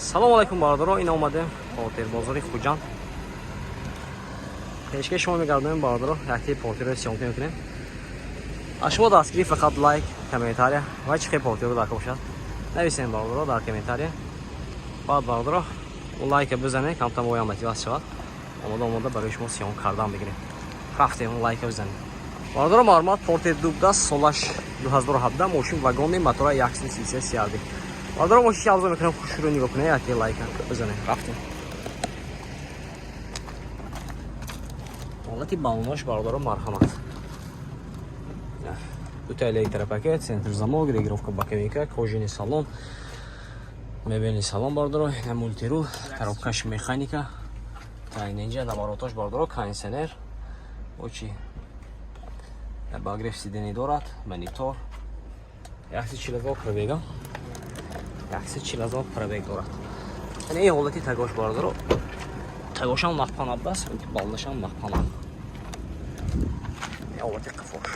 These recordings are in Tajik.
Салом алейкум бародаро, ин омадем портербозори Хуҷанд. Пешкаш шумо мегардонем бародаро, якти портерро сиём мекунем. Аз шумо дастгирӣ фақат лайк, комментария ва чӣ хел портерро дар бошад нависем бародаро дар комментария. Баъд бародаро он лайка бизанем, камтар моям мотивация шавад. Омода барои шумо сиём кардан бигирем. Рафтем он лайка бизанем. Бародаро маълумот портер дубдас солаш 2017 мошин вагони мотора 133 CRD. Бародаро мошин авзо мекунем, хушро нигоҳ кунем, якти лайка бизанем. Рафтем. Ҳолати балонош бародаро марҳамат. Дута электропакет, центр замок, регулировка боковика, кожаный салон, мебельный салон бародаро, мультирул, коробкаш механика, тайнинҷа, наворотош бародаро, кондиционер, очи багреф сидени дорад, монитор, 140,000 пробега, 140,000 пробег дорад. Ин ҳолати тагош бародаро, тагошам махпанад аст, балонашам махпанад. ҳолати қафош.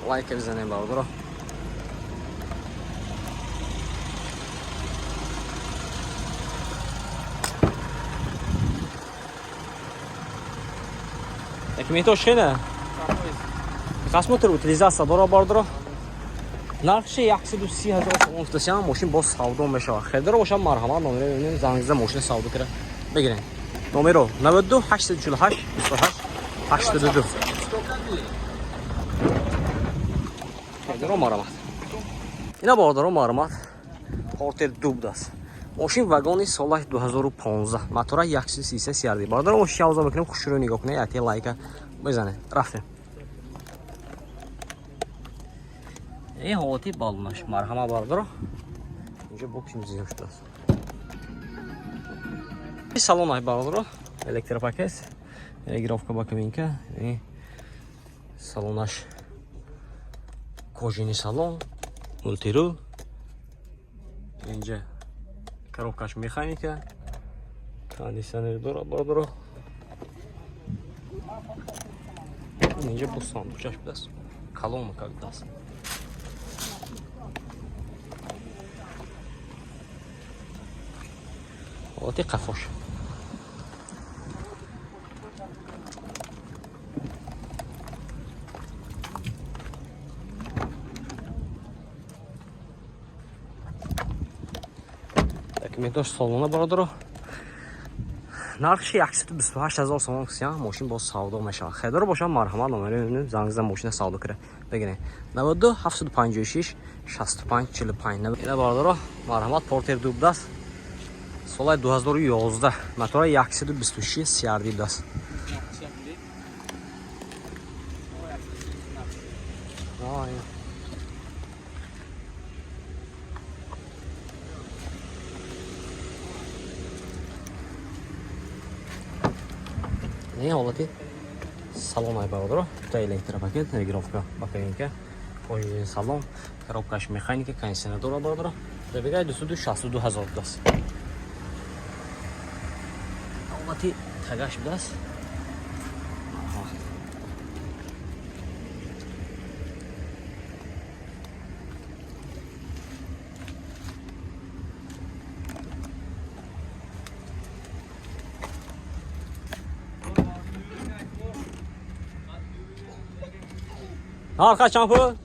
Лайк бизанем бародаро. Документош хена? Қасмотр утилизация дора бародаро. Нархи 130,000 сомон гуфтасиам, мошин боз савдо мешавад. Хедаро бошам марҳамат, номеро бибинем, зангиза мошин савдо кира бигирем. Номеро 92 848 28 82. Хедаро марҳамат. Ина бародаро марҳамат. Портер дубдас. Мошин вагони соли 2015, мотора 133 CRD. Бародаро мошин авзо мекунем, хушро нигоҳ кунем, якти лайка бизанем. Рафтем. Ин ҳолати балонаш марҳамат бародаро. Инҷа боксим зиёд шудааст. Салон бародаро, электропакет, регулировка боковинка, салонаш кожаный салон, мультирул, инҷа коробкаш механика, кондиционер дорад бародаро. Инҷа бо сандукчаш будааст, колонка будааст. ҳолати қафош. Документош салона бародаро. Нархи 128,000 сомон гуфтам, мошин боз савдо мешавад. Хедаро бошам марҳамат, номеро бибинем, зангиза мошина савдо кира бигирем. 92 756 65 45. Ина бародаро марҳамат портер дубдас. Соли 2011, мотора 126 CRD будааст. Ин ҳолати салон бародаро, дута электропакет, регулировка боковинка, кожаный салон, коробкаш механика, кондиционер дорад бародаро. Пробега 262,000 будааст. ҳолати тагаш будааст. Нархаш чанд пул?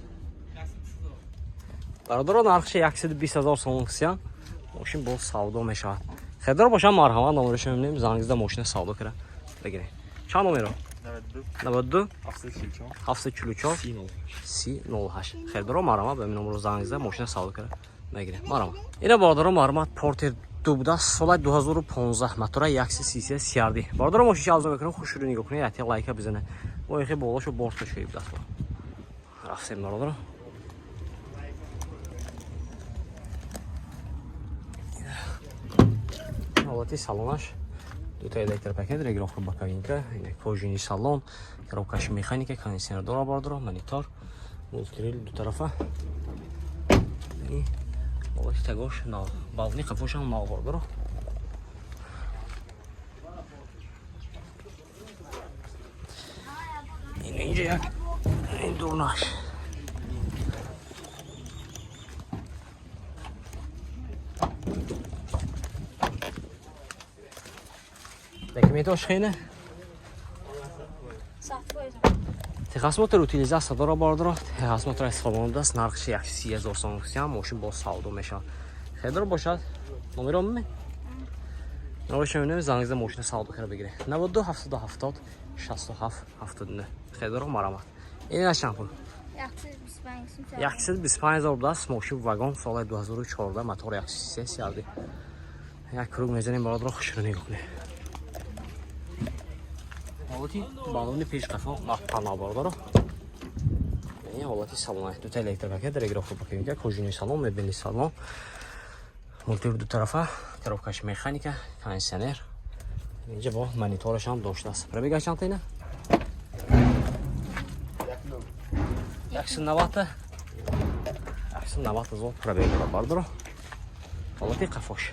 Бародаро нархи 120,000 сомон гуфтам, мошин боз савдо мешавад. Хедаро бошам марҳамат, номерошо мебинем, зангизда мошина савдо кира бигирем. Чанд номеро? 92 744 3008. Хедаро марҳамат, ба ин номеро зангизда мошина савдо кира бигирем. Марҳамат. Ина бародаро марҳамат портер дубдас соли 2015, мотора 133 CRD. Бародаро мошин авзо мекунем, хушро нигоҳ кунем, якти лайка бизанем. Мо ихе болошо бортошои будааст. Рафтем бародаро. ҳолати салонаш дута электропакет, регулировка боковинка, кожаный салон, коробкаш механика, кондиционер дорад бародаро, монитор, мультирул ду тарафа. ҳолати тагош балони қафошам нав бародаро. Инҷа як ин дурнаш Документош хейне. Техосмотр утилизация дора бардро. Техосмотр аз салон даст нархши 13000 сом густям мошин бо савдо мешавад. Хедор бошад. Номером ми? Номершо менем зангизда мошин савдо кара бигире. 92 770 67 79. Хедор марамат. Ин ашам пул. 125000 даст мошин вагон соли 2014 мотор 133 ярди. Як круг мезаним бардро хушро нигоҳ кунед. Ҳолати балони пешқафо мақтана бардоро. Яъни ҳолати салон дута электрика дереграфо пакинга кожини салон мебини салон. Мултип ду тарафа коробкаш механика кондиционер. Инҷа бо монитораш ҳам доштааст. Пробега чанд ина? 190 190,000 пробега бардоро. Ҳолати қафош.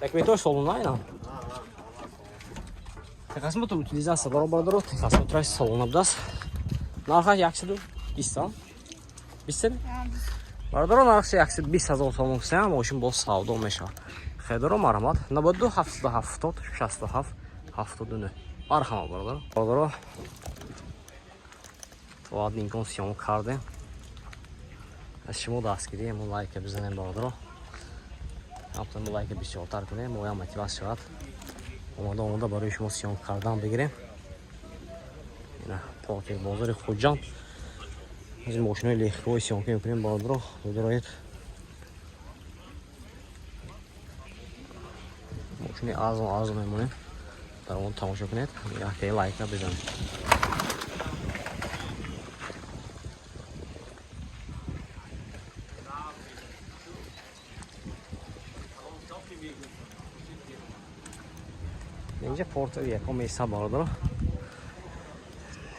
Документош салона айна. Техосмотр утилизация дора бардоро. Техосмотраш салона будаст. Нархаш 120 20 бардоро нархаш 120,000 сом густам мошин бо савдо мешавад. Хедоро марамат 92 770 67 79. Марҳамат бардоро. Бардоро то Lincoln сиём кардем. аз шумо дастгирӣ мо лайк бизанем бардоро. ҳамтон лайк бисёртар кунем мо ям мотивация шавад. омода барои шумо сиём кардан бигирем. ина паркинг бозори хуҷанд. аз ин мошинои легковои сиёмка мекунем бардоро. дороед мошини арзон мемонем. дар он тамошо кунед. яке лайка бизанед. اینجا پورتر یکم میسا باردارو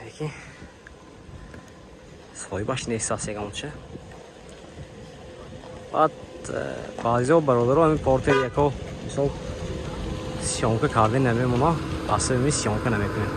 یکی سوی باش نیستاس یکم چه بعد بعضی ها برادرو همین پورتر یکم مثلا سیانکه کرده نمیم اونا اصلا می سیانکه نمیکنیم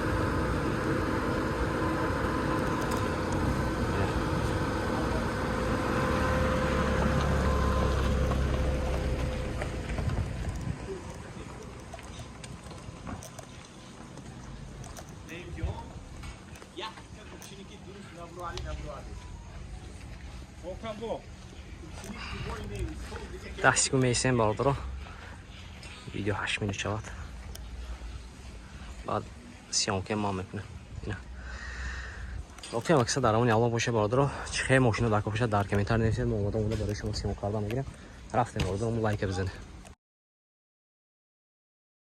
دستگو میسیم باردارو ویدیو 8 minut شود بعد سیانکه ما میکنه اینا وقتی هم اکثر درمون یالا باشه باردارو چه ماشینو داکو باشه در کامنتار نویسید ما اومدم برای شما سیام کردم میگیرم رفتیم باردارو لایک بزنید